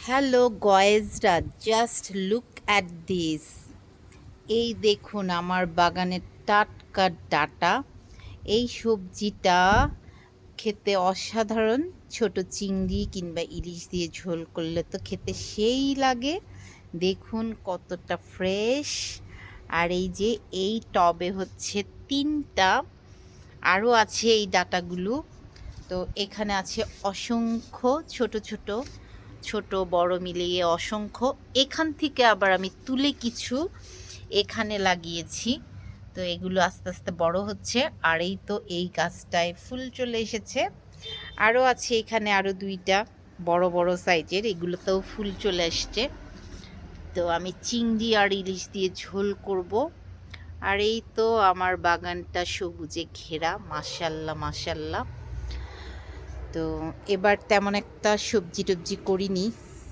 Hello গয়েজরা, just look at this. এই দেখুন আমার বাগানের টাটকা ডাটা। এই সবজিটা খেতে অসাধারণ। ছোট চিংড়ি কিংবা ইলিশ দিয়ে ঝোল করলে তো খেতে সেই লাগে। দেখুন কতটা ফ্রেশ। আর এই যে এই টবে হচ্ছে তিনটা, আরও আছে এই ডাটাগুলো। তো এখানে আছে অসংখ্য ছোট ছোট ছোট বড় মিলিয়ে অসংখ্য। এখান থেকে আবার আমি তুলে কিছু এখানে লাগিয়েছি। তো এগুলো আস্তে আস্তে বড় হচ্ছে। আর এই তো এই গাছটায় ফুল চলে এসেছে। আরও আছে এখানে আরও দুইটা বড় বড় সাইজের, এগুলোতেও ফুল চলে আসছে। তো আমি চিংড়ি আর ইলিশ দিয়ে ঝোল করব। আর এই তো আমার বাগানটা সবুজে ঘেরা, মাশাল্লাহ মাশাল্লাহ। তো এবার তেমন একটা সবজি টবজি করিনি,